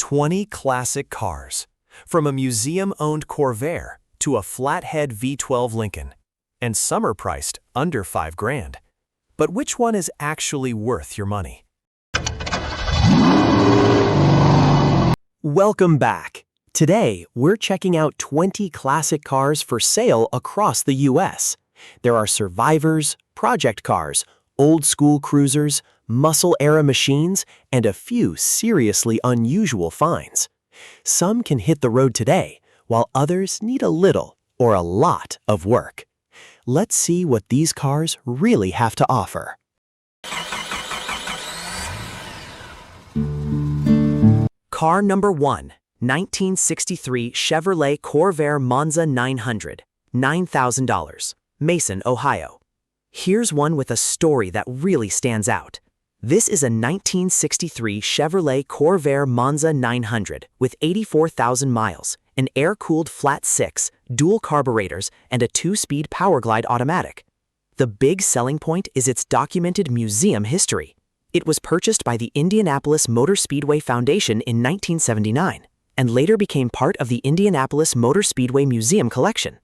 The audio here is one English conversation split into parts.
20 classic cars, from a museum-owned Corvair to a flathead V12 Lincoln, and some are priced under $5,000. But which one is actually worth your money? Welcome back. Today, we're checking out 20 classic cars for sale across the U.S. There are survivors, project cars, old-school cruisers, muscle-era machines, and a few seriously unusual finds. Some can hit the road today, while others need a little or a lot of work. Let's see what these cars really have to offer. Car number 1, 1963 Chevrolet Corvair Monza 900, $9,000, Mason, Ohio. Here's one with a story that really stands out. This is a 1963 Chevrolet Corvair Monza 900 with 84,000 miles, an air-cooled flat-six, dual carburetors, and a 2-speed Powerglide automatic. The big selling point is its documented museum history. It was purchased by the Indianapolis Motor Speedway Foundation in 1979, and later became part of the Indianapolis Motor Speedway Museum collection.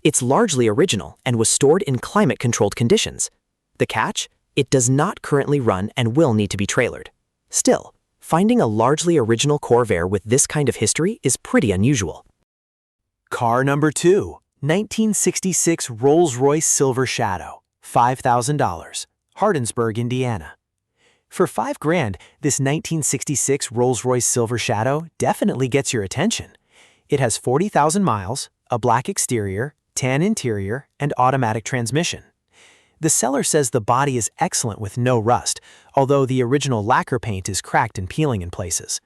It's largely original and was stored in climate-controlled conditions. The catch? It does not currently run and will need to be trailered. Still, finding a largely original Corvair with this kind of history is pretty unusual. Car number 2, 1966 Rolls-Royce Silver Shadow, $5,000, Hardinsburg, Indiana. For $5,000, this 1966 Rolls-Royce Silver Shadow definitely gets your attention. It has 40,000 miles, a black exterior, tan interior, and automatic transmission. The seller says the body is excellent with no rust, although the original lacquer paint is cracked and peeling in places.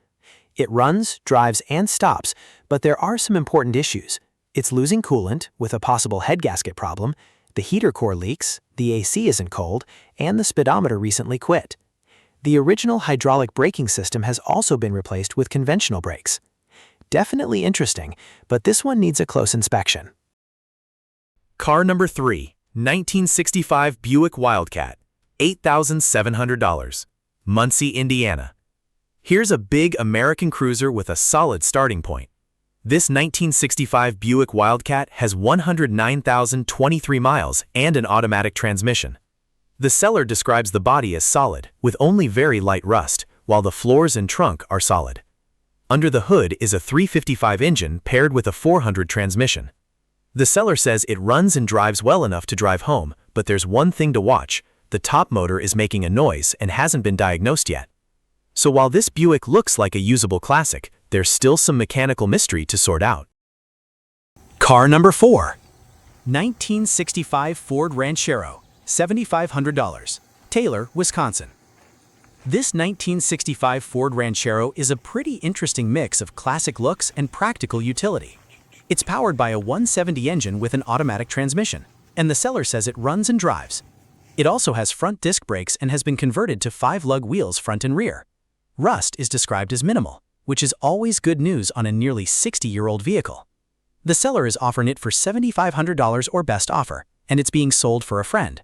It runs, drives, and stops, but there are some important issues. It's losing coolant, with a possible head gasket problem, the heater core leaks, the AC isn't cold, and the speedometer recently quit. The original hydraulic braking system has also been replaced with conventional brakes. Definitely interesting, but this one needs a close inspection. Car number 3, 1965 Buick Wildcat, $8,700, Muncie, Indiana. Here's a big American cruiser with a solid starting point. This 1965 Buick Wildcat has 109,023 miles and an automatic transmission. The seller describes the body as solid, with only very light rust, while the floors and trunk are solid. Under the hood is a 355 engine paired with a 400 transmission. The seller says it runs and drives well enough to drive home, but there's one thing to watch: the top motor is making a noise and hasn't been diagnosed yet. So while this Buick looks like a usable classic, there's still some mechanical mystery to sort out. Car number 4, 1965 Ford Ranchero, $7,500, Taylor, Wisconsin. This 1965 Ford Ranchero is a pretty interesting mix of classic looks and practical utility. It's powered by a 170 engine with an automatic transmission, and the seller says it runs and drives. It also has front disc brakes and has been converted to 5-lug wheels front and rear. Rust is described as minimal, which is always good news on a nearly 60-year-old vehicle. The seller is offering it for $7,500 or best offer, and it's being sold for a friend.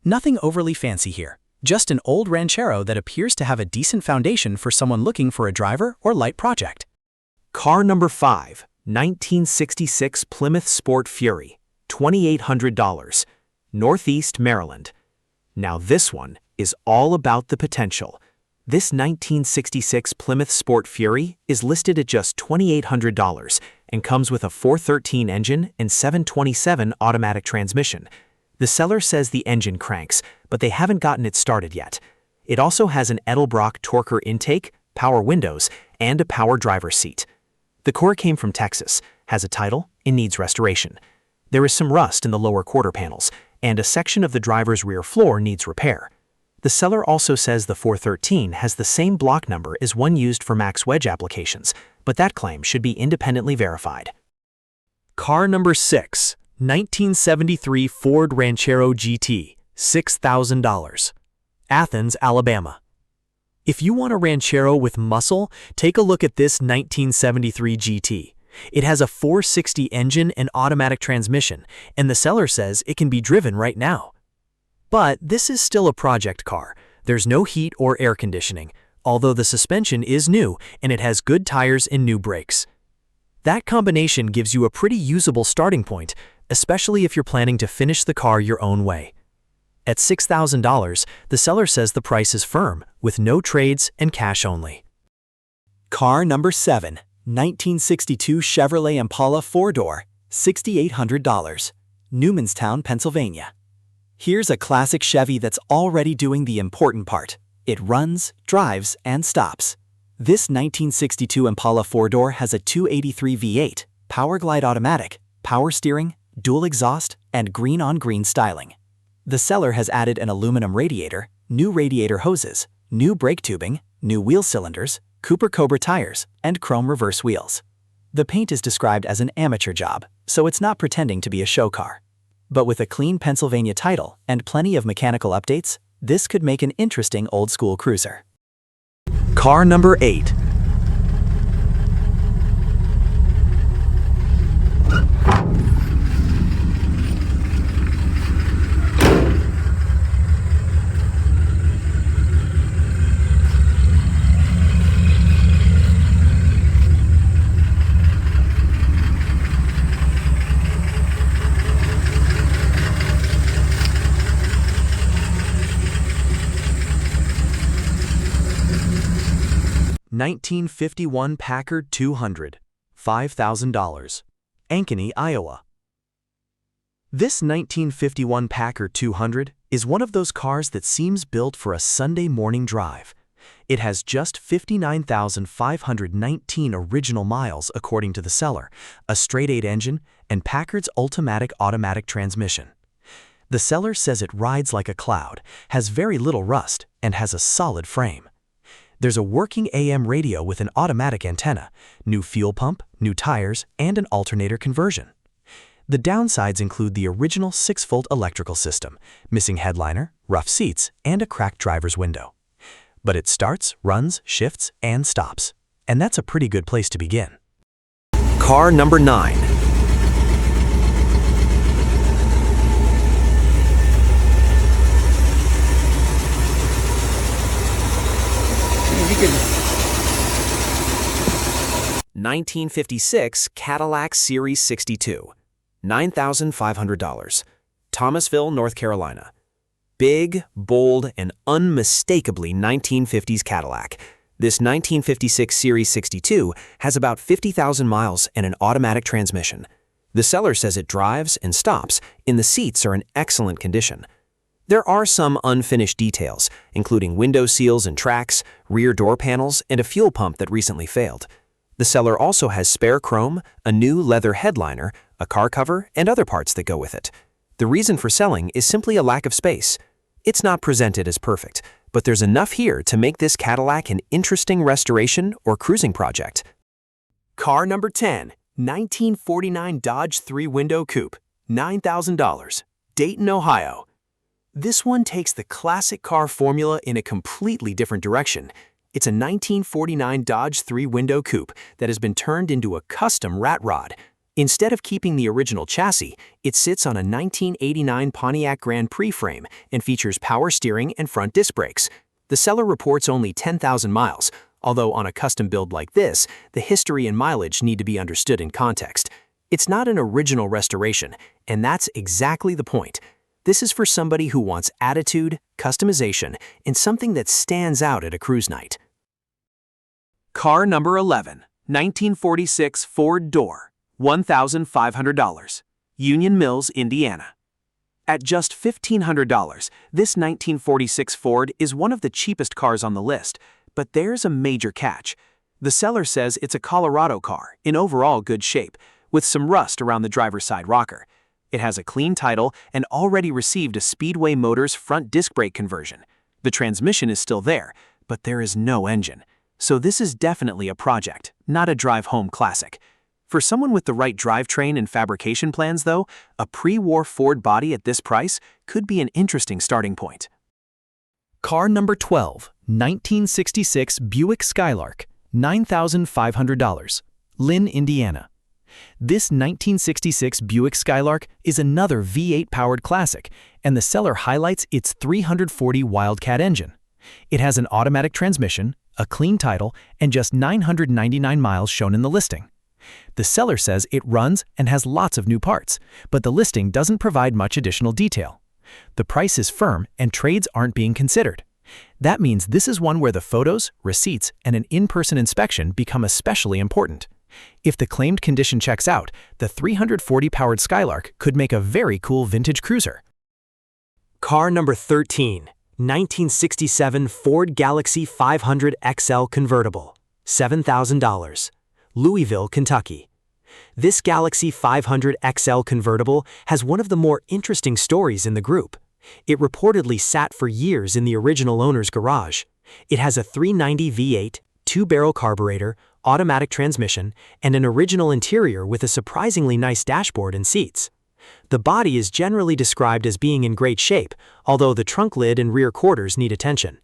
Nothing overly fancy here, just an old Ranchero that appears to have a decent foundation for someone looking for a driver or light project. Car number 5, 1966 Plymouth Sport Fury, $2,800, Northeast Maryland. Now this one is all about the potential. This 1966 Plymouth Sport Fury is listed at just $2,800 and comes with a 413 engine and 727 automatic transmission. The seller says the engine cranks, but they haven't gotten it started yet. It also has an Edelbrock Torquer intake, power windows, and a power driver's seat. The core came from Texas, has a title, and needs restoration. There is some rust in the lower quarter panels, and a section of the driver's rear floor needs repair. The seller also says the 413 has the same block number as one used for max wedge applications, but that claim should be independently verified. Car number 6, 1973 Ford Ranchero GT, $6,000, Athens, Alabama. If you want a Ranchero with muscle, take a look at this 1973 GT. It has a 460 engine and automatic transmission, and the seller says it can be driven right now. But this is still a project car. There's no heat or air conditioning. although the suspension is new and it has good tires and new brakes. That combination gives you a pretty usable starting point, especially if you're planning to finish the car your own way. At $6,000, the seller says the price is firm, with no trades and cash only. Car number 7, 1962 Chevrolet Impala 4-door, $6,800, Newmanstown, Pennsylvania. Here's a classic Chevy that's already doing the important part. It runs, drives, and stops. This 1962 Impala 4-door has a 283 V8, Powerglide automatic, power steering, dual exhaust, and green-on-green styling. The seller has added an aluminum radiator, new radiator hoses, new brake tubing, new wheel cylinders, Cooper Cobra tires, and chrome reverse wheels. The paint is described as an amateur job, so it's not pretending to be a show car. But with a clean Pennsylvania title and plenty of mechanical updates, this could make an interesting old-school cruiser. Car number 8. (1951) Packard 200, $5,000, Ankeny, Iowa. This 1951 Packard 200 is one of those cars that seems built for a Sunday morning drive. It has just 59,519 original miles according to the seller, a straight-8 engine, and Packard's Ultimatic automatic transmission. The seller says it rides like a cloud, has very little rust, and has a solid frame. There's a working AM radio with an automatic antenna, new fuel pump, new tires, and an alternator conversion. The downsides include the original 6-volt electrical system, missing headliner, rough seats, and a cracked driver's window. But it starts, runs, shifts, and stops. And that's a pretty good place to begin. Car number 9. (1956) Cadillac Series 62, $9,500, Thomasville, North Carolina. Big, bold, and unmistakably 1950s Cadillac. This 1956 Series 62 has about 50,000 miles and an automatic transmission. The seller says it drives and stops, and the seats are in excellent condition. There are some unfinished details, including window seals and tracks, rear door panels, and a fuel pump that recently failed. The seller also has spare chrome, a new leather headliner, a car cover, and other parts that go with it. The reason for selling is simply a lack of space. It's not presented as perfect, but there's enough here to make this Cadillac an interesting restoration or cruising project. Car number 10, 1949 Dodge 3-window coupe, $9,000, Dayton, Ohio. This one takes the classic car formula in a completely different direction. It's a 1949 Dodge 3-window coupe that has been turned into a custom rat rod. Instead of keeping the original chassis, it sits on a 1989 Pontiac Grand Prix frame and features power steering and front disc brakes. The seller reports only 10,000 miles, although on a custom build like this, the history and mileage need to be understood in context. It's not an original restoration, and that's exactly the point. This is for somebody who wants attitude, customization, and something that stands out at a cruise night. Car number 11, 1946 Ford Door, $1,500, Union Mills, Indiana. At just $1,500, this 1946 Ford is one of the cheapest cars on the list, but there's a major catch. The seller says it's a Colorado car in overall good shape, with some rust around the driver's side rocker. It has a clean title and already received a Speedway Motors front disc brake conversion. The transmission is still there, but there is no engine. So this is definitely a project, not a drive-home classic. For someone with the right drivetrain and fabrication plans, though, a pre-war Ford body at this price could be an interesting starting point. Car number 12, 1966 Buick Skylark, $9,500, Lynn, Indiana. This 1966 Buick Skylark is another V8-powered classic, and the seller highlights its 340 Wildcat engine. It has an automatic transmission, a clean title, and just 999 miles shown in the listing. The seller says it runs and has lots of new parts, but the listing doesn't provide much additional detail. The price is firm and trades aren't being considered. That means this is one where the photos, receipts, and an in-person inspection become especially important. If the claimed condition checks out, the 340-powered Skylark could make a very cool vintage cruiser. Car number 13, 1967 Ford Galaxy 500 XL convertible, $7,000, Louisville, Kentucky. This Galaxy 500 XL convertible has one of the more interesting stories in the group. It reportedly sat for years in the original owner's garage. It has a 390 V8, two-barrel carburetor, automatic transmission, and an original interior with a surprisingly nice dashboard and seats. The body is generally described as being in great shape, although the trunk lid and rear quarters need attention.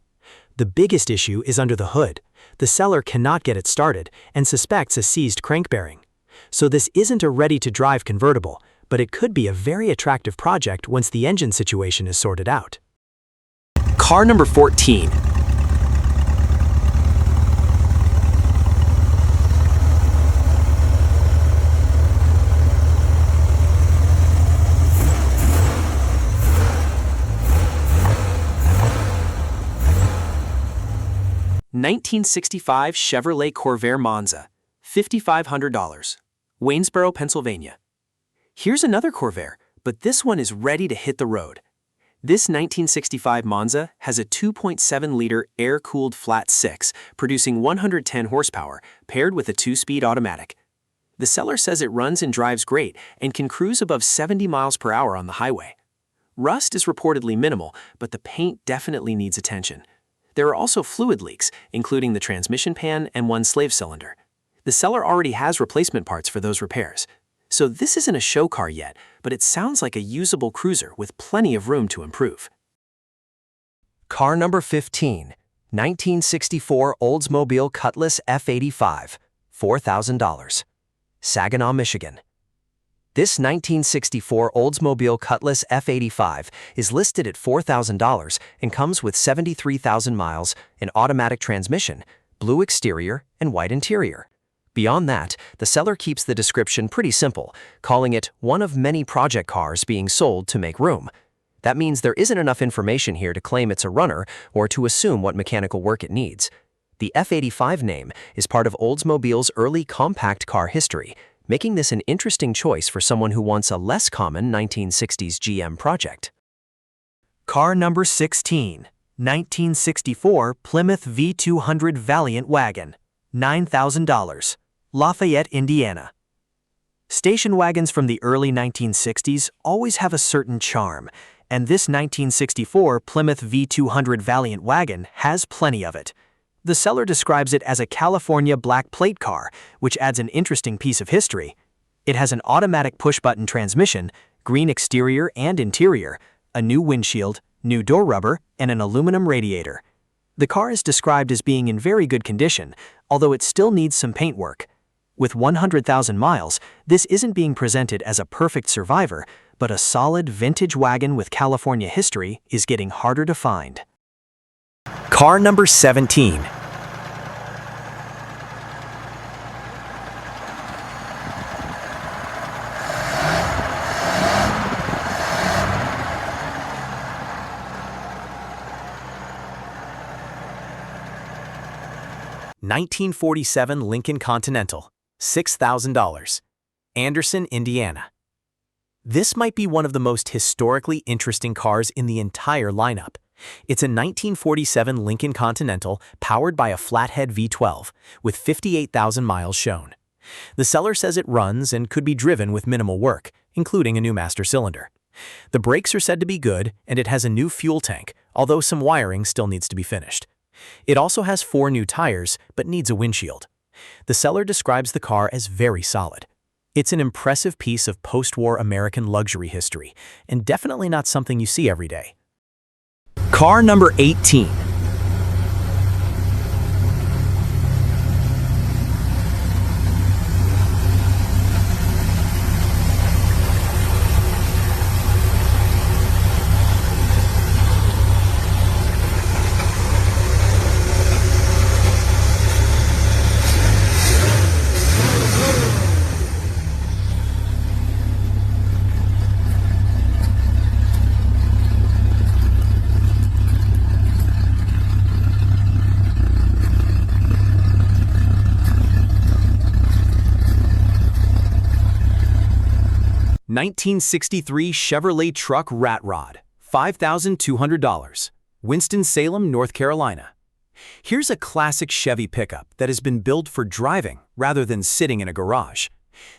The biggest issue is under the hood. The seller cannot get it started and suspects a seized crank bearing. So this isn't a ready-to-drive convertible, but it could be a very attractive project once the engine situation is sorted out. Car number 14. (1965) Chevrolet Corvair Monza, $5,500, Waynesboro, Pennsylvania. Here's another Corvair, but this one is ready to hit the road. This 1965 Monza has a 2.7-liter air-cooled flat six, producing 110 horsepower, paired with a 2-speed automatic. The seller says it runs and drives great and can cruise above 70 miles per hour on the highway. Rust is reportedly minimal, but the paint definitely needs attention. There are also fluid leaks, including the transmission pan and one slave cylinder. The seller already has replacement parts for those repairs. So this isn't a show car yet, but it sounds like a usable cruiser with plenty of room to improve. Car number 15, 1964 Oldsmobile Cutlass F85, $4,000, Saginaw, Michigan. This 1964 Oldsmobile Cutlass F85 is listed at $4,000 and comes with 73,000 miles, an automatic transmission, blue exterior, and white interior. Beyond that, the seller keeps the description pretty simple, calling it one of many project cars being sold to make room. That means there isn't enough information here to claim it's a runner or to assume what mechanical work it needs. The F85 name is part of Oldsmobile's early compact car history, making this an interesting choice for someone who wants a less common 1960s GM project. Car number 16, 1964 Plymouth V200 Valiant Wagon, $9,000, Lafayette, Indiana. Station wagons from the early 1960s always have a certain charm, and this 1964 Plymouth V200 Valiant Wagon has plenty of it. The seller describes it as a California black plate car, which adds an interesting piece of history. It has an automatic push-button transmission, green exterior and interior, a new windshield, new door rubber, and an aluminum radiator. The car is described as being in very good condition, although it still needs some paint work. With 100,000 miles, this isn't being presented as a perfect survivor, but a solid vintage wagon with California history is getting harder to find. Car number 17. (1947) Lincoln Continental, $6,000, Anderson, Indiana. This might be one of the most historically interesting cars in the entire lineup. It's a 1947 Lincoln Continental powered by a flathead V12 with 58,000 miles shown. The seller says it runs and could be driven with minimal work, including a new master cylinder. The brakes are said to be good, and it has a new fuel tank, although some wiring still needs to be finished. It also has 4 new tires, but needs a windshield. The seller describes the car as very solid. It's an impressive piece of post-war American luxury history, and definitely not something you see every day. Car number 18. 1963 Chevrolet Truck Rat Rod, $5,200, Winston-Salem, North Carolina. Here's a classic Chevy pickup that has been built for driving rather than sitting in a garage.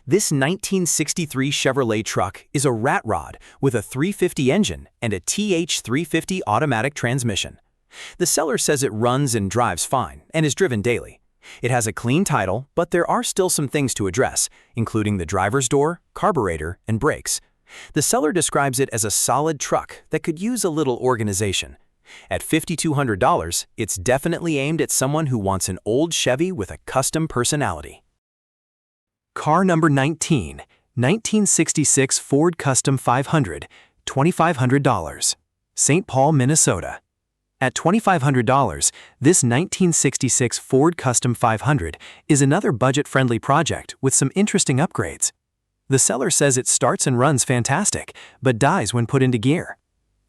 This 1963 Chevrolet truck is a rat rod with a 350 engine and a TH350 automatic transmission. The seller says it runs and drives fine and is driven daily. It has a clean title, but there are still some things to address, including the driver's door, carburetor, and brakes. The seller describes it as a solid truck that could use a little organization. At $5,200, it's definitely aimed at someone who wants an old Chevy with a custom personality. Car number 19, 1966 Ford Custom 500, $2,500, St. Paul, Minnesota. At $2,500, this 1966 Ford Custom 500 is another budget-friendly project with some interesting upgrades. The seller says it starts and runs fantastic, but dies when put into gear.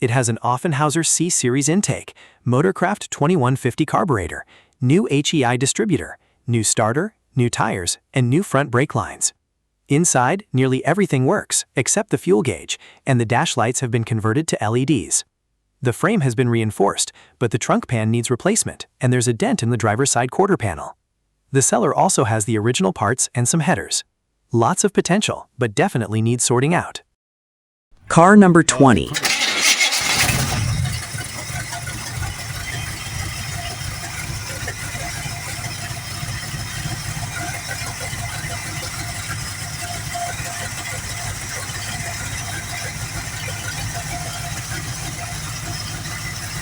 It has an Offenhauser C-Series intake, Motorcraft 2150 carburetor, new HEI distributor, new starter, new tires, and new front brake lines. Inside, nearly everything works, except the fuel gauge, and the dash lights have been converted to LEDs. The frame has been reinforced, but the trunk pan needs replacement, and there's a dent in the driver's side quarter panel. The seller also has the original parts and some headers. Lots of potential, but definitely needs sorting out. Car number 20.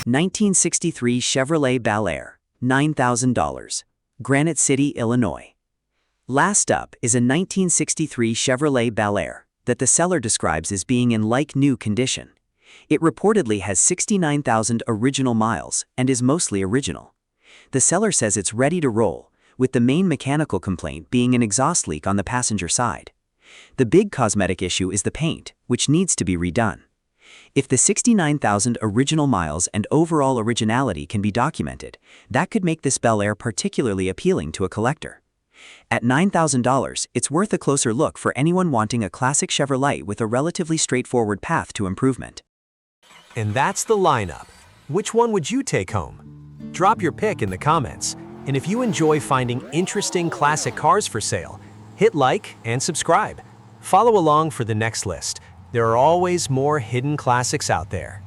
(1963) Chevrolet Bel Air, $9,000, Granite City, Illinois. Last up is a 1963 Chevrolet Bel Air that the seller describes as being in like-new condition. It reportedly has 69,000 original miles and is mostly original. The seller says it's ready to roll, with the main mechanical complaint being an exhaust leak on the passenger side. The big cosmetic issue is the paint, which needs to be redone. If the 69,000 original miles and overall originality can be documented, that could make this Bel Air particularly appealing to a collector. At $9,000, it's worth a closer look for anyone wanting a classic Chevrolet with a relatively straightforward path to improvement. And that's the lineup. Which one would you take home? Drop your pick in the comments. And if you enjoy finding interesting classic cars for sale, hit like and subscribe. Follow along for the next list. There are always more hidden classics out there.